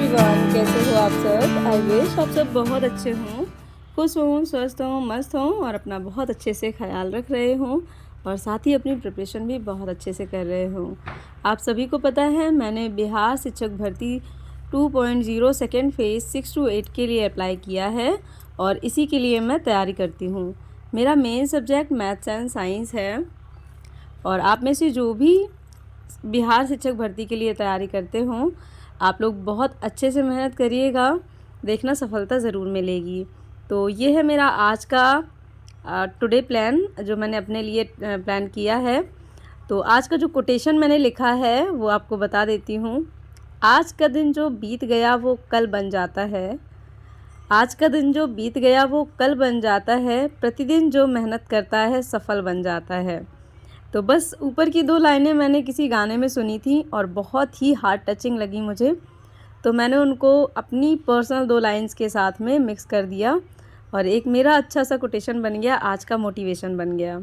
Everyone, कैसे हो आप सब। आई विश आप सब बहुत अच्छे हों, खुश हों, स्वस्थ हों, मस्त हों और अपना बहुत अच्छे से ख्याल रख रहे हों और साथ ही अपनी प्रिपरेशन भी बहुत अच्छे से कर रहे हों। आप सभी को पता है मैंने बिहार शिक्षक भर्ती 2.0 सेकेंड फेज़ 6 to 8 के लिए अप्लाई किया है और इसी के लिए मैं तैयारी करती हूँ। मेरा main subject maths and science है और आप में से जो भी बिहार शिक्षक भर्ती के लिए तैयारी करते हों, आप लोग बहुत अच्छे से मेहनत करिएगा, देखना सफलता ज़रूर मिलेगी। तो ये है मेरा आज का टुडे प्लान जो मैंने अपने लिए प्लान किया है। तो आज का जो कोटेशन मैंने लिखा है वो आपको बता देती हूँ। आज का दिन जो बीत गया वो कल बन जाता है, आज का दिन जो बीत गया वो कल बन जाता है, प्रतिदिन जो मेहनत करता है सफल बन जाता है। तो बस ऊपर की 2 लाइनें मैंने किसी गाने में सुनी थी और बहुत ही हार्ट टचिंग लगी मुझे, तो मैंने उनको अपनी पर्सनल 2 लाइन्स के साथ में मिक्स कर दिया और एक मेरा अच्छा सा कोटेशन बन गया, आज का मोटिवेशन बन गया।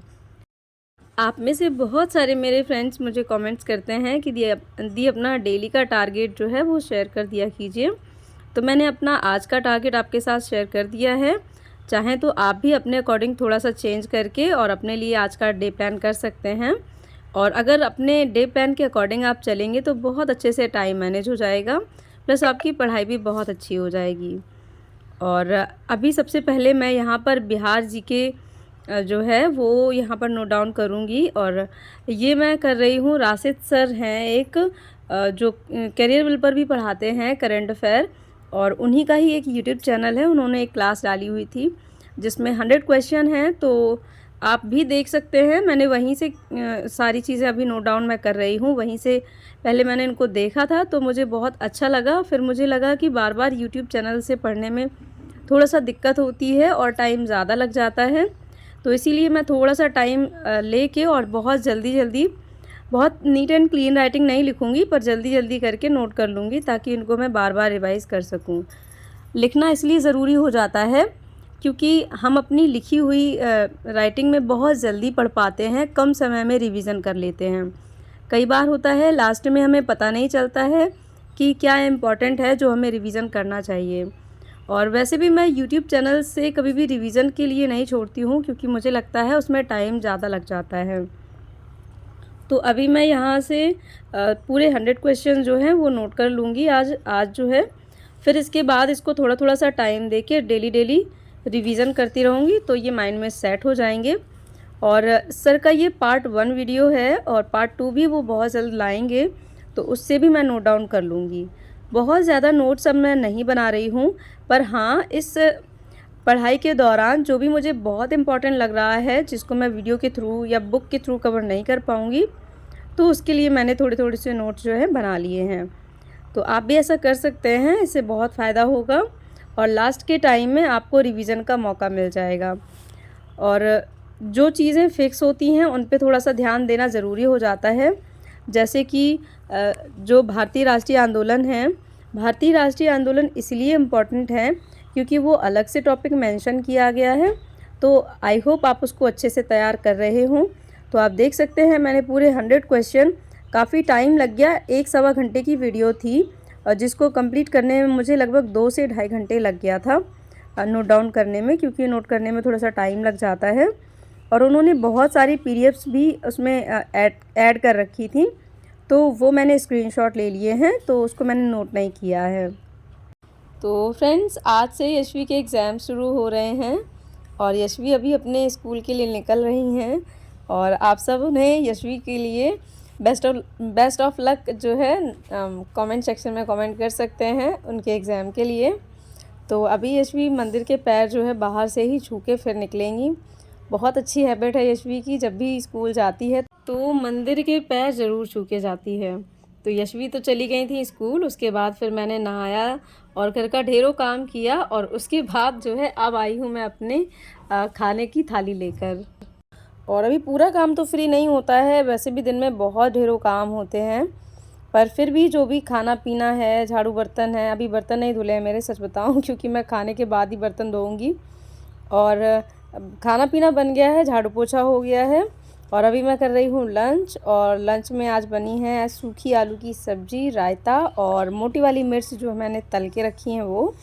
आप में से बहुत सारे मेरे फ्रेंड्स मुझे कमेंट्स करते हैं कि दी अपना डेली का टारगेट जो है वो शेयर कर दिया कीजिए। तो मैंने अपना आज का टारगेट आपके साथ शेयर कर दिया है। चाहें तो आप भी अपने अकॉर्डिंग थोड़ा सा चेंज करके और अपने लिए आज का डे प्लान कर सकते हैं। और अगर अपने डे प्लान के अकॉर्डिंग आप चलेंगे तो बहुत अच्छे से टाइम मैनेज हो जाएगा, प्लस आपकी पढ़ाई भी बहुत अच्छी हो जाएगी। और अभी सबसे पहले मैं यहाँ पर बिहार जीके जो है वो यहाँ पर नोट डाउन करूँगी और ये मैं कर रही हूँ। राशिद सर हैं एक जो करियर बिल पर भी पढ़ाते हैं करंट अफेयर, और उन्हीं का ही एक यूट्यूब चैनल है। उन्होंने एक क्लास डाली हुई थी जिसमें 100 क्वेश्चन हैं, तो आप भी देख सकते हैं। मैंने वहीं से सारी चीज़ें अभी नोट डाउन मैं कर रही हूँ। वहीं से पहले मैंने इनको देखा था तो मुझे बहुत अच्छा लगा, फिर मुझे लगा कि बार बार यूट्यूब चैनल से पढ़ने में थोड़ा सा दिक्कत होती है और टाइम ज़्यादा लग जाता है, तो इसीलिए मैं थोड़ा सा टाइम लेके और बहुत जल्दी बहुत नीट एंड क्लीन राइटिंग नहीं लिखूँगी, पर जल्दी करके नोट कर लूँगी ताकि इनको मैं बार बार रिवाइज़ कर सकूँ। लिखना इसलिए ज़रूरी हो जाता है क्योंकि हम अपनी लिखी हुई राइटिंग में बहुत जल्दी पढ़ पाते हैं, कम समय में रिवीज़न कर लेते हैं। कई बार होता है लास्ट में हमें पता नहीं चलता है कि क्या इम्पॉर्टेंट है जो हमें रिवीज़न करना चाहिए। और वैसे भी मैं यूट्यूब चैनल से कभी भी रिवीज़न के लिए नहीं छोड़ती हूँ क्योंकि मुझे लगता है उसमें टाइम ज़्यादा लग जाता है। तो अभी मैं यहाँ से पूरे 100 क्वेश्चन जो हैं वो नोट कर लूँगी आज जो है। फिर इसके बाद इसको थोड़ा सा टाइम देके डेली रिवीज़न करती रहूँगी, तो ये माइंड में सेट हो जाएंगे। और सर का ये पार्ट 1 वीडियो है और पार्ट 2 भी वो बहुत जल्द लाएंगे, तो उससे भी मैं नोट डाउन कर लूँगी। बहुत ज़्यादा नोट्स अब मैं नहीं बना रही हूँ, पर हाँ इस पढ़ाई के दौरान जो भी मुझे बहुत इम्पॉर्टेंट लग रहा है, जिसको मैं वीडियो के थ्रू या बुक के थ्रू कवर नहीं कर पाऊँगी, तो उसके लिए मैंने थोड़े से नोट्स जो है बना लिए हैं। तो आप भी ऐसा कर सकते हैं, इससे बहुत फ़ायदा होगा और लास्ट के टाइम में आपको रिवीज़न का मौका मिल जाएगा। और जो चीज़ें फ़िक्स होती हैं उन पे थोड़ा सा ध्यान देना ज़रूरी हो जाता है। जैसे कि जो भारतीय राष्ट्रीय आंदोलन है, भारतीय राष्ट्रीय आंदोलन इसलिए इम्पॉर्टेंट है क्योंकि वो अलग से टॉपिक मेंशन किया गया है, तो आई होप आप उसको अच्छे से तैयार कर रहे हों। तो आप देख सकते हैं मैंने पूरे 100 क्वेश्चन, काफ़ी टाइम लग गया, 1 सवा घंटे की वीडियो थी और जिसको कंप्लीट करने में मुझे लगभग 2 से ढाई घंटे लग गया था नोट डाउन करने में, क्योंकि नोट करने में थोड़ा सा टाइम लग जाता है। और उन्होंने बहुत सारी पीडीएफ्स भी उसमें ऐड कर रखी थी, तो वो मैंने स्क्रीनशॉट ले लिए हैं, तो उसको मैंने नोट नहीं किया है। तो फ्रेंड्स, आज से यशवी के एग्ज़ाम शुरू हो रहे हैं और यशवी अभी अपने स्कूल के लिए निकल रही हैं और आप सब उन्हें यशवी के लिए बेस्ट ऑफ लक जो है कमेंट सेक्शन में कमेंट कर सकते हैं उनके एग्ज़ाम के लिए। तो अभी यशवी मंदिर के पैर जो है बाहर से ही छू के फिर निकलेंगी। बहुत अच्छी हैबिट है यशवी की, जब भी स्कूल जाती है तो मंदिर के पैर ज़रूर छू के जाती है। तो यशवी तो चली गई थी स्कूल, उसके बाद फिर मैंने नहाया और घर का ढेरों काम किया और उसके बाद जो है अब आई हूँ मैं अपने खाने की थाली लेकर। और अभी पूरा काम तो फ्री नहीं होता है, वैसे भी दिन में बहुत ढेरों काम होते हैं, पर फिर भी जो भी खाना पीना है, झाड़ू बर्तन है, अभी बर्तन नहीं धुले हैं मेरे, सच बताऊँ, क्योंकि मैं खाने के बाद ही बर्तन धोऊँगी। और खाना पीना बन गया है, झाड़ू पोछा हो गया है और अभी मैं कर रही हूँ लंच, और लंच में आज बनी है सूखी आलू की सब्ज़ी, रायता और मोटी वाली मिर्च जो मैंने तल के रखी हैं वो।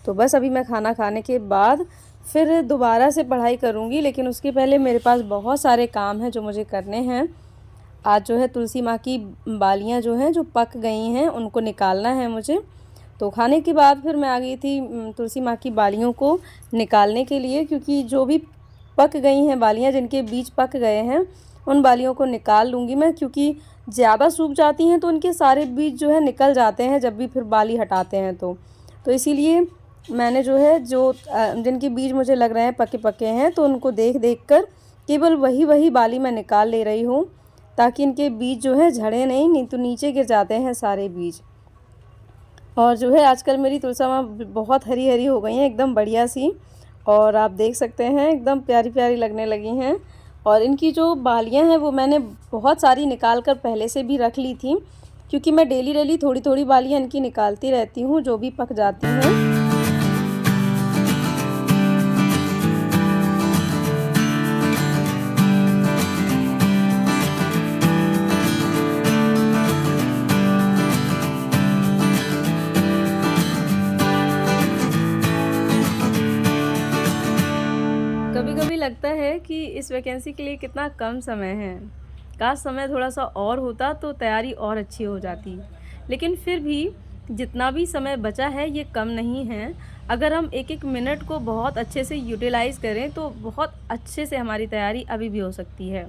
तो बस अभी मैं खाना खाने के बाद फिर दोबारा से पढ़ाई करूँगी, लेकिन उसके पहले मेरे पास बहुत सारे काम हैं जो मुझे करने हैं। आज जो है तुलसी माँ की बालियाँ जो हैं जो पक गई हैं उनको निकालना है मुझे। तो खाने के बाद फिर मैं आ गई थी तुलसी माँ की बालियों को निकालने के लिए, क्योंकि जो भी पक गई हैं बालियाँ, जिनके बीज पक गए हैं, उन बालियों को निकाल लूँगी मैं, क्योंकि ज़्यादा सूख जाती हैं तो उनके सारे बीज जो है निकल जाते हैं जब भी फिर बाली हटाते हैं तो इसीलिए मैंने जो है जिनके बीज मुझे लग रहे हैं पके पके हैं तो उनको देख देख कर केवल वही बाली मैं निकाल ले रही हूँ, ताकि इनके बीज जो है झड़े नहीं तो नीचे गिर जाते हैं सारे बीज। और जो है आजकल मेरी तुलसी माँ बहुत हरी हरी हो गई हैं, एकदम बढ़िया सी, और आप देख सकते हैं एकदम प्यारी प्यारी लगने लगी हैं। और इनकी जो बालियाँ हैं वो मैंने बहुत सारी निकाल कर पहले से भी रख ली थी, क्योंकि मैं डेली डेली थोड़ी थोड़ी बालियाँ इनकी निकालती रहती हूँ जो भी पक जाती हैं। कभी कभी लगता है कि इस वैकेंसी के लिए कितना कम समय है, काश समय थोड़ा सा और होता तो तैयारी और अच्छी हो जाती। लेकिन फिर भी जितना भी समय बचा है ये कम नहीं है। अगर हम एक एक मिनट को बहुत अच्छे से यूटिलाइज़ करें तो बहुत अच्छे से हमारी तैयारी अभी भी हो सकती है,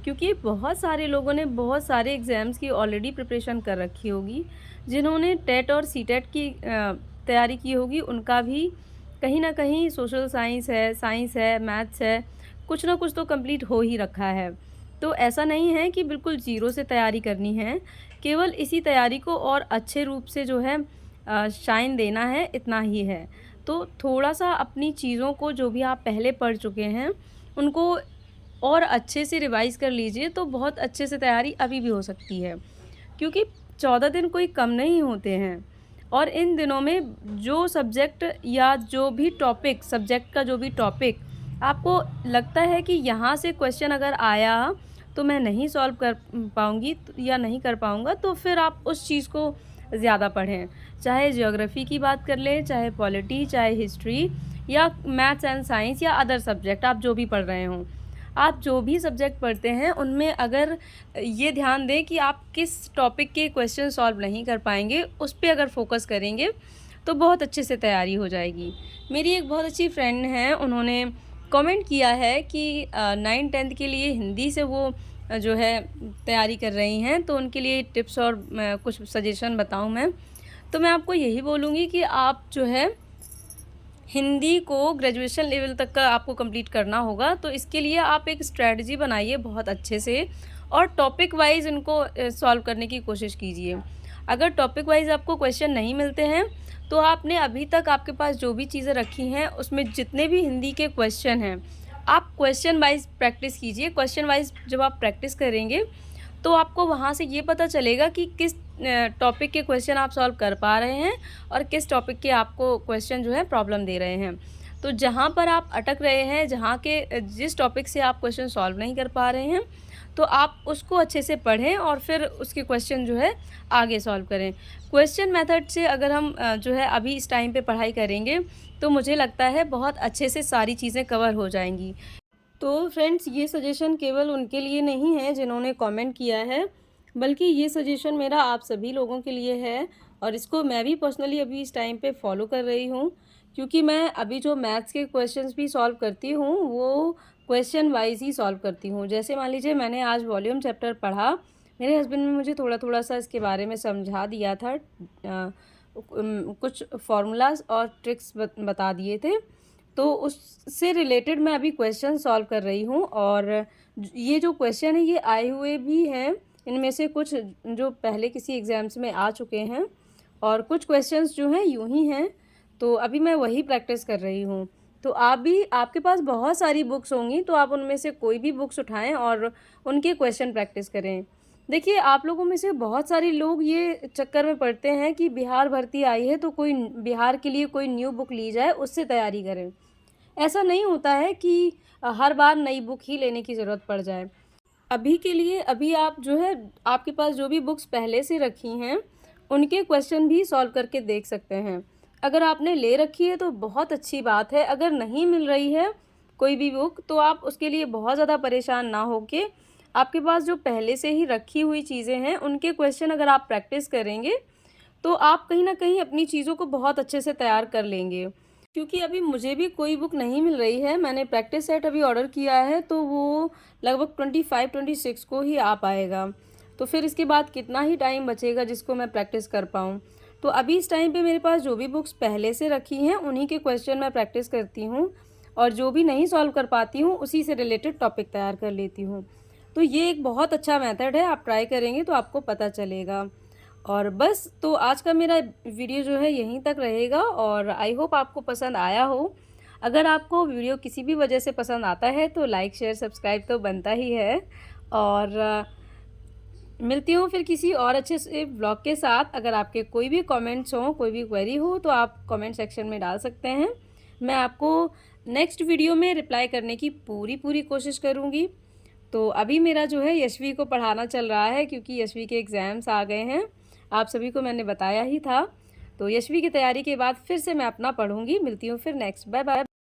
क्योंकि बहुत सारे लोगों ने बहुत सारे एग्ज़ाम्स की ऑलरेडी प्रिपरेशन कर रखी होगी। जिन्होंने टेट और सीटेट की तैयारी की होगी उनका भी कहीं ना कहीं सोशल साइंस है, मैथ्स है, कुछ ना कुछ तो कंप्लीट हो ही रखा है। तो ऐसा नहीं है कि बिल्कुल ज़ीरो से तैयारी करनी है, केवल इसी तैयारी को और अच्छे रूप से जो है शाइन देना है, इतना ही है। तो थोड़ा सा अपनी चीज़ों को जो भी आप पहले पढ़ चुके हैं उनको और अच्छे से रिवाइज़ कर लीजिए, तो बहुत अच्छे से तैयारी अभी भी हो सकती है, क्योंकि 14 दिन कोई कम नहीं होते हैं। और इन दिनों में जो सब्जेक्ट या जो भी टॉपिक, सब्जेक्ट का जो भी टॉपिक आपको लगता है कि यहाँ से क्वेश्चन अगर आया तो मैं नहीं सॉल्व कर पाऊँगी या नहीं कर पाऊँगा, तो फिर आप उस चीज़ को ज़्यादा पढ़ें। चाहे ज्योग्राफ़ी की बात कर लें, चाहे पॉलिटी, चाहे हिस्ट्री, या मैथ्स एंड साइंस, या अदर सब्जेक्ट आप जो भी पढ़ रहे हों। आप जो भी सब्जेक्ट पढ़ते हैं उनमें अगर ये ध्यान दें कि आप किस टॉपिक के क्वेश्चन सॉल्व नहीं कर पाएंगे, उस पे अगर फोकस करेंगे तो बहुत अच्छे से तैयारी हो जाएगी। मेरी एक बहुत अच्छी फ्रेंड हैं, उन्होंने कमेंट किया है कि 9th-10th के लिए हिंदी से वो जो है तैयारी कर रही हैं, तो उनके लिए टिप्स और कुछ सजेशन बताऊं मैं, तो मैं आपको यही बोलूँगी कि आप जो है हिंदी को ग्रेजुएशन लेवल तक का आपको कंप्लीट करना होगा। तो इसके लिए आप एक स्ट्रेटजी बनाइए बहुत अच्छे से, और टॉपिक वाइज़ इनको सॉल्व करने की कोशिश कीजिए। अगर टॉपिक वाइज़ आपको क्वेश्चन नहीं मिलते हैं तो आपने अभी तक आपके पास जो भी चीज़ें रखी हैं उसमें जितने भी हिंदी के क्वेश्चन हैं, आप क्वेश्चन वाइज़ प्रैक्टिस कीजिए। क्वेश्चन वाइज़ जब आप प्रैक्टिस करेंगे तो आपको वहाँ से ये पता चलेगा कि किस टॉपिक के क्वेश्चन आप सॉल्व कर पा रहे हैं और किस टॉपिक के आपको क्वेश्चन जो है प्रॉब्लम दे रहे हैं। तो जहाँ पर आप अटक रहे हैं, जहाँ के जिस टॉपिक से आप क्वेश्चन सॉल्व नहीं कर पा रहे हैं, तो आप उसको अच्छे से पढ़ें और फिर उसके क्वेश्चन जो है आगे सॉल्व करें। क्वेश्चन मेथड से अगर हम जो है अभी इस टाइम पे पढ़ाई करेंगे तो मुझे लगता है बहुत अच्छे से सारी चीज़ें कवर हो जाएंगी। तो फ्रेंड्स, ये सजेशन केवल उनके लिए नहीं है जिन्होंने कमेंट किया है, बल्कि ये सजेशन मेरा आप सभी लोगों के लिए है, और इसको मैं भी पर्सनली अभी इस टाइम पे फॉलो कर रही हूँ। क्योंकि मैं अभी जो मैथ्स के क्वेश्चंस भी सॉल्व करती हूँ वो क्वेश्चन वाइज ही सॉल्व करती हूँ। जैसे मान लीजिए मैंने आज वॉल्यूम चैप्टर पढ़ा, मेरे हस्बैंड ने मुझे थोड़ा थोड़ा सा इसके बारे में समझा दिया था, कुछ फार्मूलाज और ट्रिक्स बता दिए थे, तो उससे रिलेटेड मैं अभी क्वेश्चन सॉल्व कर रही हूँ। और ये जो क्वेश्चन है ये आए हुए भी हैं, इनमें से कुछ जो पहले किसी एग्ज़ाम्स में आ चुके हैं और कुछ क्वेश्चंस जो हैं यूं ही हैं। तो अभी मैं वही प्रैक्टिस कर रही हूँ। तो आप भी, आपके पास बहुत सारी बुक्स होंगी, तो आप उनमें से कोई भी बुक्स उठाएं और उनके क्वेश्चन प्रैक्टिस करें। देखिए, आप लोगों में से बहुत सारे लोग ये चक्कर में पड़ते हैं कि बिहार भर्ती आई है तो कोई बिहार के लिए कोई न्यू बुक ली जाए, उससे तैयारी करें। ऐसा नहीं होता है कि हर बार नई बुक ही लेने की ज़रूरत पड़ जाए। अभी के लिए अभी आप जो है आपके पास जो भी बुक्स पहले से रखी हैं, उनके क्वेश्चन भी सॉल्व करके देख सकते हैं। अगर आपने ले रखी है तो बहुत अच्छी बात है, अगर नहीं मिल रही है कोई भी बुक तो आप उसके लिए बहुत ज़्यादा परेशान ना होके आपके पास जो पहले से ही रखी हुई चीज़ें हैं, उनके क्वेश्चन अगर आप प्रैक्टिस करेंगे, तो आप कहीं न कहीं अपनी चीज़ों को बहुत अच्छे से तैयार कर लेंगे। क्योंकि अभी मुझे भी कोई बुक नहीं मिल रही है, मैंने प्रैक्टिस सेट अभी ऑर्डर किया है तो वो लगभग 25-26 को ही आ पाएगा। तो फिर इसके बाद कितना ही टाइम बचेगा जिसको मैं प्रैक्टिस कर पाऊँ। तो अभी इस टाइम पे मेरे पास जो भी बुक्स पहले से रखी हैं, उन्हीं के क्वेश्चन मैं प्रैक्टिस करती हूँ और जो भी नहीं सॉल्व कर पाती हूँ, उसी से रिलेटेड टॉपिक तैयार कर लेती हूँ। तो ये एक बहुत अच्छा मेथड है, आप ट्राई करेंगे तो आपको पता चलेगा। और बस तो आज का मेरा वीडियो जो है यहीं तक रहेगा और आई होप आपको पसंद आया हो। अगर आपको वीडियो किसी भी वजह से पसंद आता है तो लाइक शेयर सब्सक्राइब तो बनता ही है। और मिलती हूँ फिर किसी और अच्छे से ब्लॉग के साथ। अगर आपके कोई भी कमेंट्स हों, कोई भी क्वेरी हो तो आप कमेंट सेक्शन में डाल सकते हैं। मैं आपको नेक्स्ट वीडियो में रिप्लाई करने की पूरी कोशिश करूँगी। तो अभी मेरा जो है यशवी को पढ़ाना चल रहा है क्योंकि यशवी के एग्ज़ाम्स आ गए हैं। आप सभी को मैंने बताया ही था। तो यशवी की तैयारी के बाद फिर से मैं अपना पढ़ूँगी। मिलती हूँ फिर नेक्स्ट। Bye bye.